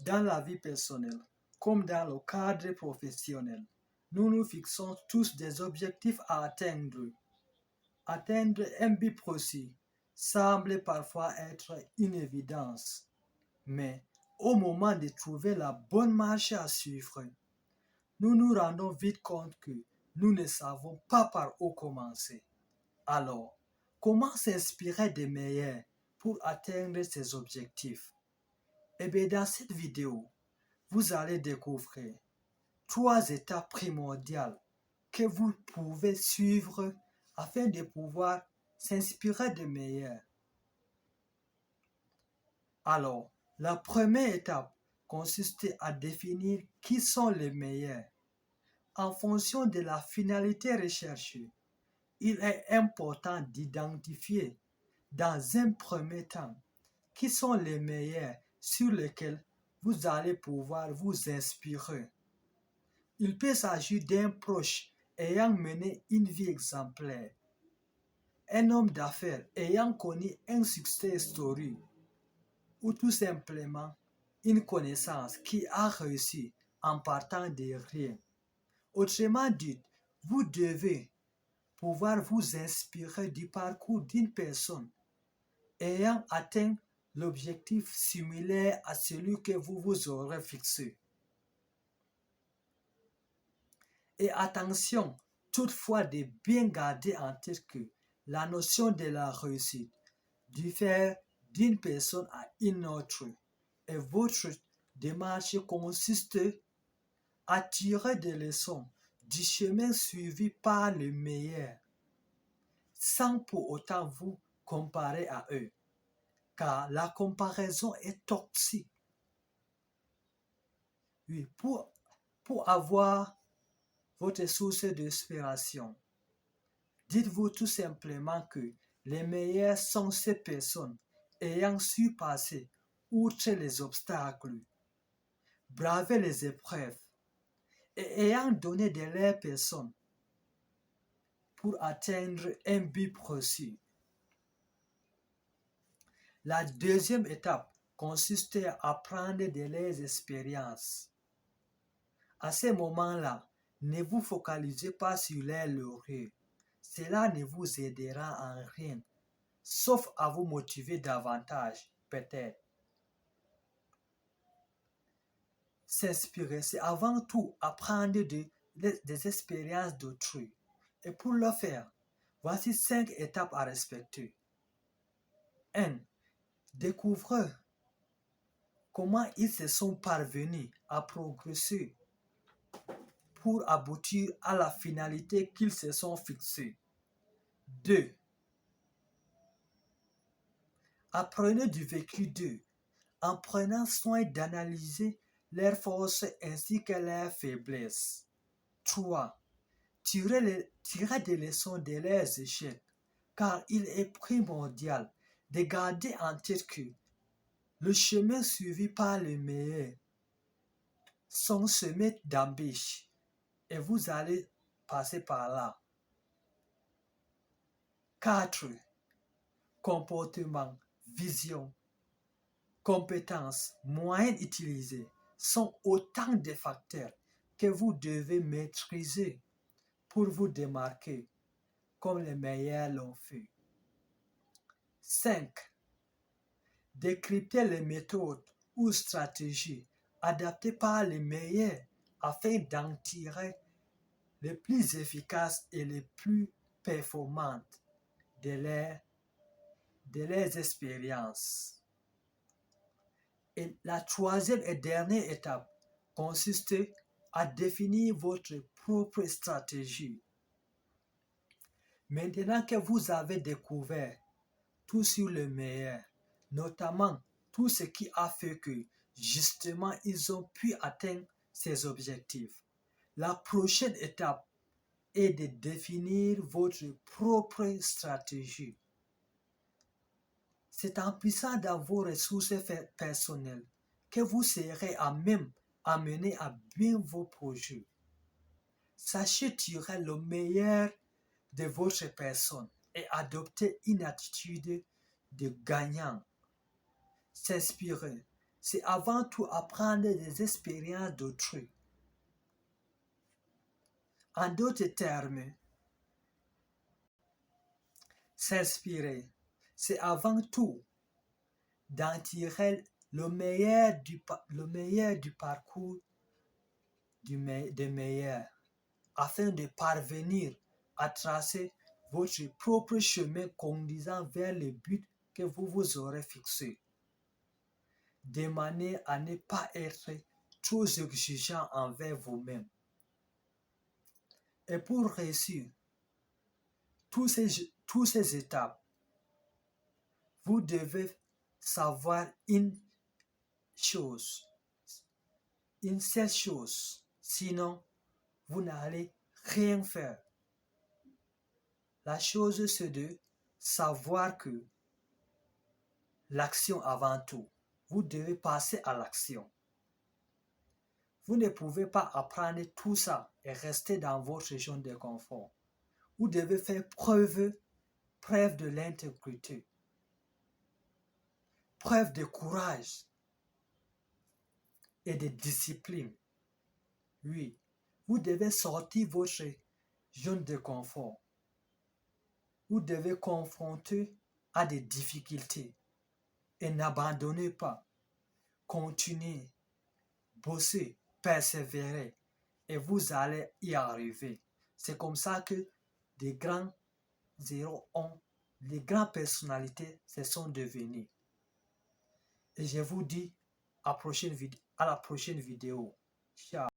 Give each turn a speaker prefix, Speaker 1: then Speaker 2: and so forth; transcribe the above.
Speaker 1: Dans la vie personnelle, comme dans le cadre professionnel, nous nous fixons tous des objectifs à atteindre. Atteindre un but précis semble parfois être une évidence, mais au moment de trouver la bonne marche à suivre, nous nous rendons vite compte que nous ne savons pas par où commencer. Alors, comment s'inspirer des meilleurs pour atteindre ces objectifs? Eh bien, dans cette vidéo, vous allez découvrir 3 étapes primordiales que vous pouvez suivre afin de pouvoir s'inspirer des meilleurs. Alors, la première étape consiste à définir qui sont les meilleurs. En fonction de la finalité recherchée, il est important d'identifier dans un premier temps qui sont les meilleurs sur lesquels vous allez pouvoir vous inspirer. Il peut s'agir d'un proche ayant mené une vie exemplaire, un homme d'affaires ayant connu un succès historique, ou tout simplement une connaissance qui a réussi en partant de rien. Autrement dit, vous devez pouvoir vous inspirer du parcours d'une personne ayant atteint l'objectif similaire à celui que vous vous aurez fixé. Et attention, toutefois, de bien garder en tête que la notion de la réussite diffère d'une personne à une autre et votre démarche consiste à tirer des leçons du chemin suivi par les meilleurs sans pour autant vous comparer à eux, car la comparaison est toxique. Oui, pour avoir votre source d'inspiration, dites-vous tout simplement que les meilleurs sont ces personnes ayant su passer outre les obstacles, braver les épreuves et ayant donné de leur personne pour atteindre un but précis. La deuxième étape consiste à apprendre de leurs expériences. À ce moment-là, ne vous focalisez pas sur leurs lauriers. Cela ne vous aidera en rien, sauf à vous motiver davantage, peut-être. S'inspirer, c'est avant tout apprendre des expériences d'autrui. Et pour le faire, voici 5 étapes à respecter. 1. Découvrez comment ils se sont parvenus à progresser pour aboutir à la finalité qu'ils se sont fixés. 2. Apprenez du vécu d'eux en prenant soin d'analyser leurs forces ainsi que leurs faiblesses. 3. Tirez des leçons de leurs échecs, car il est primordial de garder en tête que le chemin suivi par les meilleurs sont semés d'embûches et vous allez passer par là. 4. Comportement, vision, compétences, moyens utilisés sont autant de facteurs que vous devez maîtriser pour vous démarquer comme les meilleurs l'ont fait. 5. Décryptez les méthodes ou stratégies adaptées par les meilleurs afin d'en tirer les plus efficaces et les plus performantes de leurs expériences. Et la troisième et dernière étape consiste à définir votre propre stratégie. Maintenant que vous avez découvert tout sur le meilleur, notamment tout ce qui a fait que justement ils ont pu atteindre ces objectifs, la prochaine étape est de définir votre propre stratégie. C'est en puissant dans vos ressources personnelles que vous serez à même à mener à bien vos projets. Sachez tirer le meilleur de votre personne et adopter une attitude de gagnant. S'inspirer, c'est avant tout apprendre des expériences d'autrui. En d'autres termes, s'inspirer, c'est avant tout d'en tirer le meilleur du parcours des meilleurs, afin de parvenir à tracer votre propre chemin conduisant vers le but que vous vous aurez fixé, de manière à ne pas être trop exigeant envers vous-même. Et pour réussir toutes ces étapes, vous devez savoir une seule chose, sinon vous n'allez rien faire. La chose, c'est de savoir que l'action avant tout. Vous devez passer à l'action. Vous ne pouvez pas apprendre tout ça et rester dans votre zone de confort. Vous devez faire preuve de l'intégrité, preuve de courage et de discipline. Oui, vous devez sortir votre zone de confort. Vous devez confronter à des difficultés et n'abandonnez pas. Continuez, bossez, persévérez et vous allez y arriver. C'est comme ça que des grands héros les grandes personnalités se sont devenues. Et je vous dis à la prochaine vidéo. Ciao.